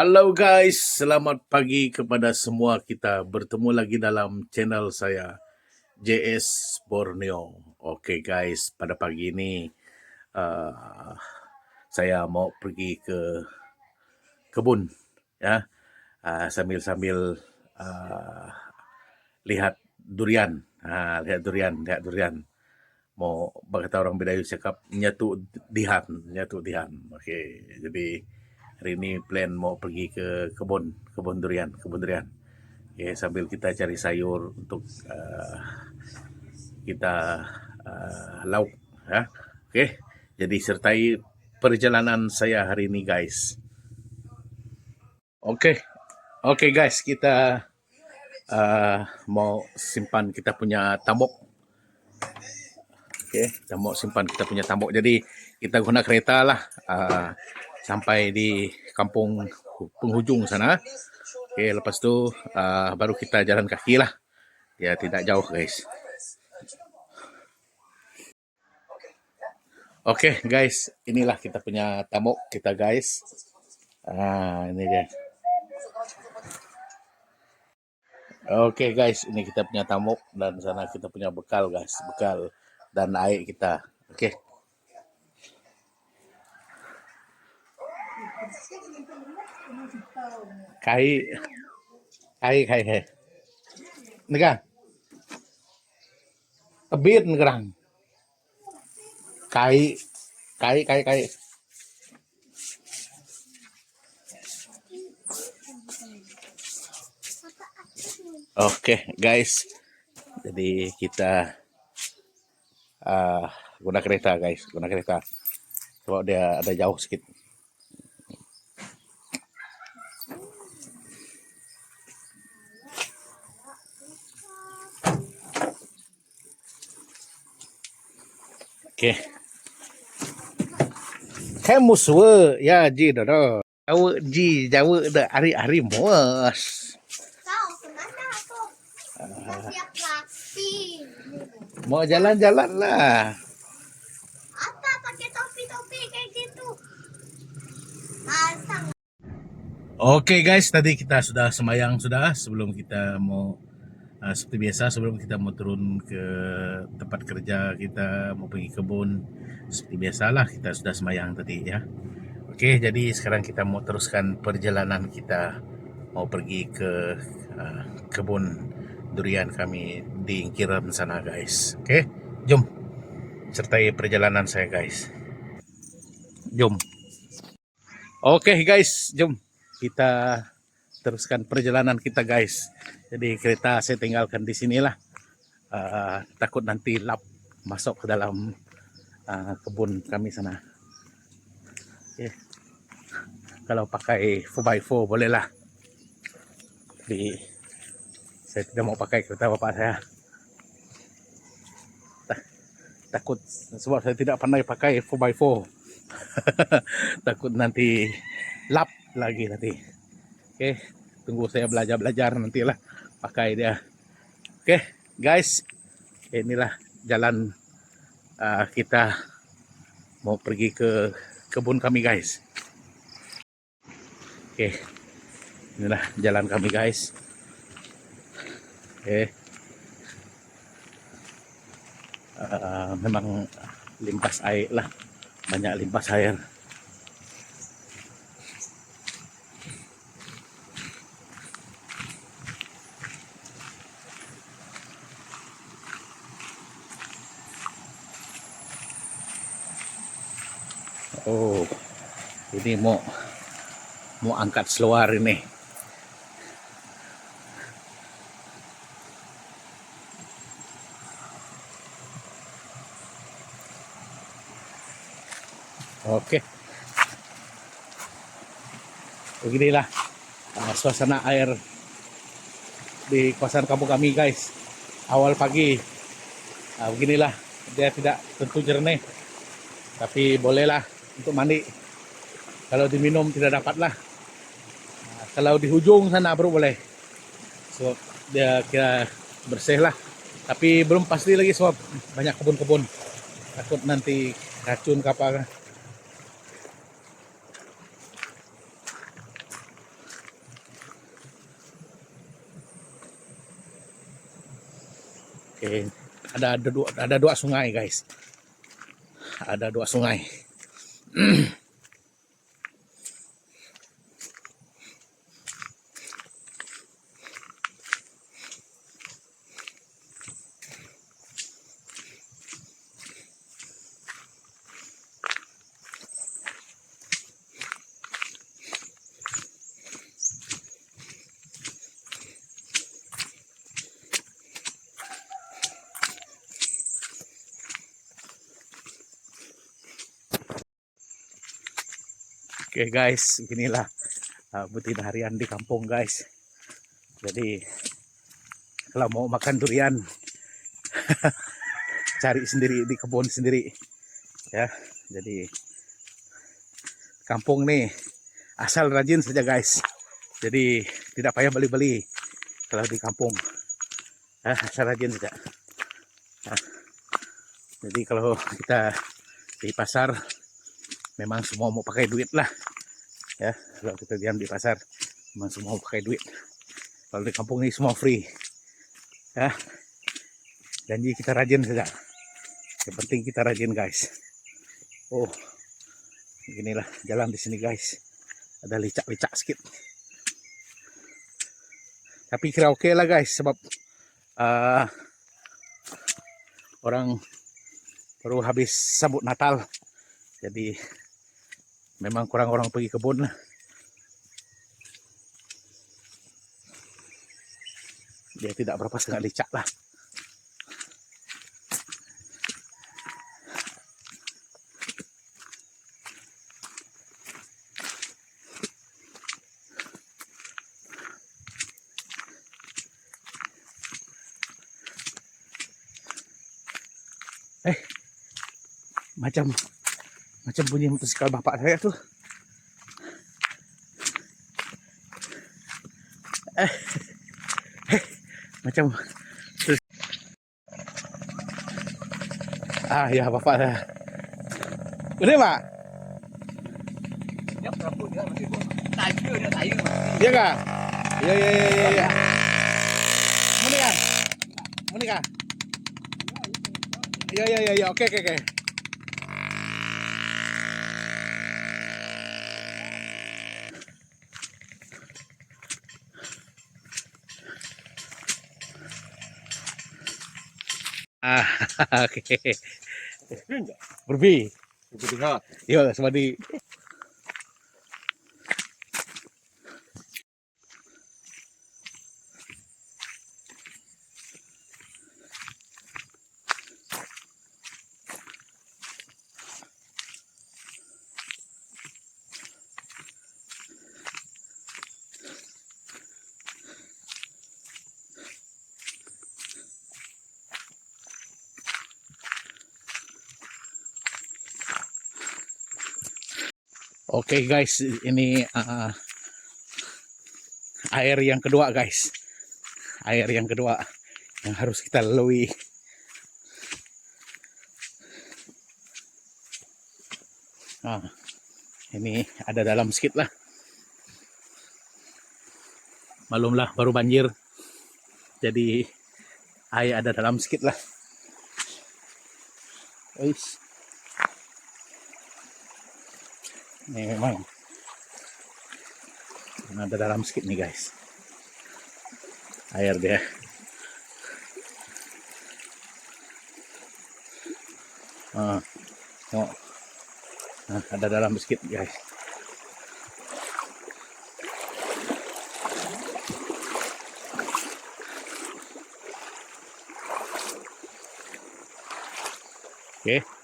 Halo guys, selamat pagi kepada semua kita. Bertemu lagi dalam channel saya, JS Borneo. Oke guys, pada pagi ini uh, saya mau pergi ke kebun ya, sambil-sambil uh, lihat durian. Lihat durian. Mau berkata orang Bidayuh cakap nyatu dihan. Oke, jadi hari ini plan mau pergi ke kebun durian. Oke, sambil kita cari sayur untuk kita lauk ya. Oke, jadi sertai perjalanan saya hari ini guys. Oke guys, kita mau simpan kita punya tambok. Oke, kita mau simpan kita punya tambok. Jadi kita guna kereta lah sampai di kampung penghujung sana. Oke, lepas tu baru kita jalan kaki lah. Ya, tidak jauh guys. Oke guys, inilah kita punya tambok kita guys. Ini dia. Oke guys, ini kita punya tambok dan sana kita punya bekal guys, bekal dan air kita. Oke. Kai. Nega. Tebit ngerang. Kai. Oke guys, jadi kita guna kereta guys, coba dia ada jauh sedikit. Oke, kamu suwe ya ji dodo, Jawa dah hari mos. Mau jalan-jalan lah. Apa pakai topi kayak gitu? Oke guys, tadi kita sudah semayang sebelum kita mau seperti biasa sebelum kita mau turun ke tempat kerja kita mau pergi kebun seperti biasalah kita sudah semayang tadi ya. Oke, jadi sekarang kita mau teruskan perjalanan kita mau pergi ke kebun durian kami di Ingkiran sana guys. Oke, jom sertai perjalanan saya guys. Jom. Oke guys, jom kita teruskan perjalanan kita guys. Jadi kereta saya tinggalkan di sinilah. Takut nanti lap masuk ke dalam kebun kami sana. Oke. Kalau pakai 4x4 bolehlah. Jadi saya tidak mau pakai kereta bapak saya. Takut sebab saya tidak pandai pakai 4x4. Takut nanti lap lagi nanti. Oke, tunggu saya belajar nantilah pakai dia. Oke, guys, inilah jalan kita mau pergi ke kebun kami guys. Oke, inilah jalan kami guys. Oke, memang limpas air lah, banyak limpas air. Oh, ini mau angkat seluar ini. Oke, beginilah suasana air di kawasan kampung kami guys. Awal pagi, beginilah, dia tidak tentu jernih, tapi bolehlah untuk mandi. Kalau diminum tidak dapat lah. Kalau di hujung sana baru boleh. So dia kira bersih lah. Tapi belum pasti lagi sebab banyak kebun-kebun. Takut nanti racun ke apa. Oke, ada dua sungai guys. Ada dua sungai. Oke guys, beginilah rutin harian di kampung guys. Jadi kalau mau makan durian cari sendiri di kebun sendiri ya. Jadi kampung nih asal rajin saja guys. Jadi tidak payah beli-beli kalau di kampung. Asal rajin saja. Jadi kalau kita di pasar memang semua mau pakai duit lah ya. Kalau kita diam di pasar memang semua mau pakai duit. Kalau di kampung ini semua free ya. Janji kita rajin saja. Yang penting kita rajin guys. Oh, beginilah jalan di sini guys. Ada licak-licak sedikit. Tapi kira oke lah guys, sebab orang baru habis sambut Natal. Jadi memang kurang orang pergi kebun lah. Dia tidak berapa setengah licak lah. Macam bunyi motosikal bapak saya tuh. Macam ya bapak saya. Udah pak? Iya kah? Iya. Mana kah? Iya. Oke. Oke. Berbi. Iya, semadi. Oke guys, ini air yang kedua guys. Air yang kedua yang harus kita lalui. Ini ada dalam sedikit lah. Malumlah baru banjir. Jadi air ada dalam sedikit lah. Ini memang ada dalam sedikit nih guys. Air dia. Ada dalam sedikit guys. Oke.